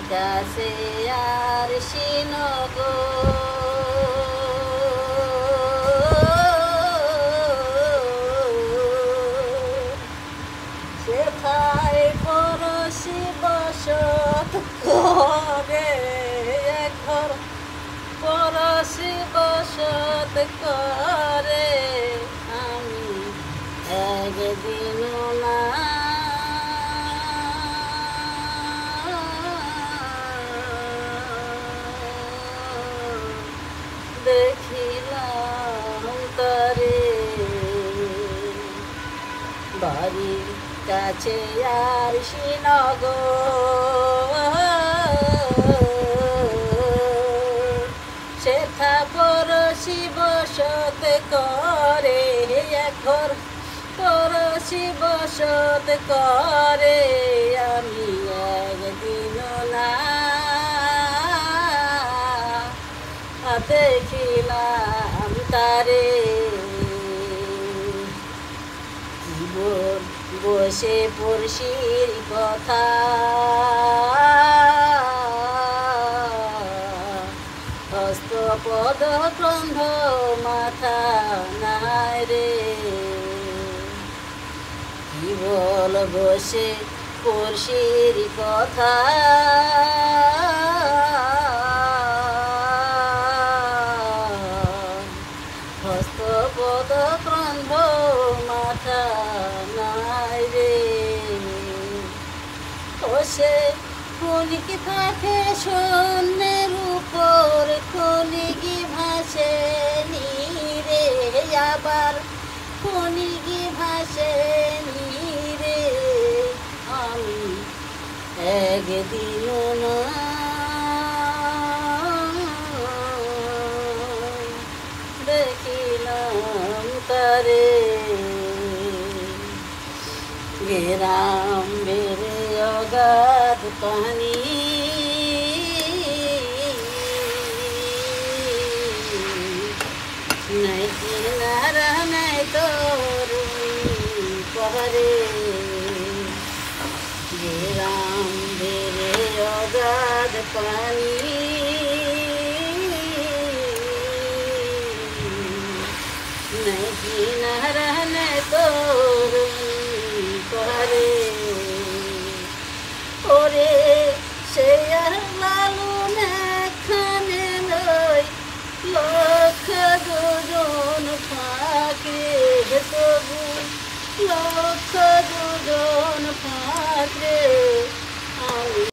কাছে আর সিনগো সেথায় পরশি বসত করে ঘর পরশি বসত করে আমি একদিন না দেখিলাম তারে বাড়ির কাছে আর সিনগো সেথা পরশি বসত করে ঘর পরশি বসত করে আমি একদিন না দেখিলাম তারে জীবন বসে পড়শির কথা হস্ত পদ ক্রন্ধ মাথা নাই রে কি বল বসে পড়শির কথা হস্ত পদ ক্রন্ধ মাথা নাই রে সে কলিকি থাকে শূন্যের উপর কলিকি ভাসে নীরে আবার কলিকি ভাসে নীরে আমি একদিন না দেখিলাম তারে গেরাম বেড়ে অগাধ পানি নাই কিনারা নাই তরুণ পাহাড়ে গেরাম বেড়ে অগাধ পানি নাই কিনারা নাই তরুণ পাহাড়ে ওরে সে আর লালন খানে লই লক্ষ দুজন ফাঁকরে তবু লক্ষ দুজন ফাঁকরে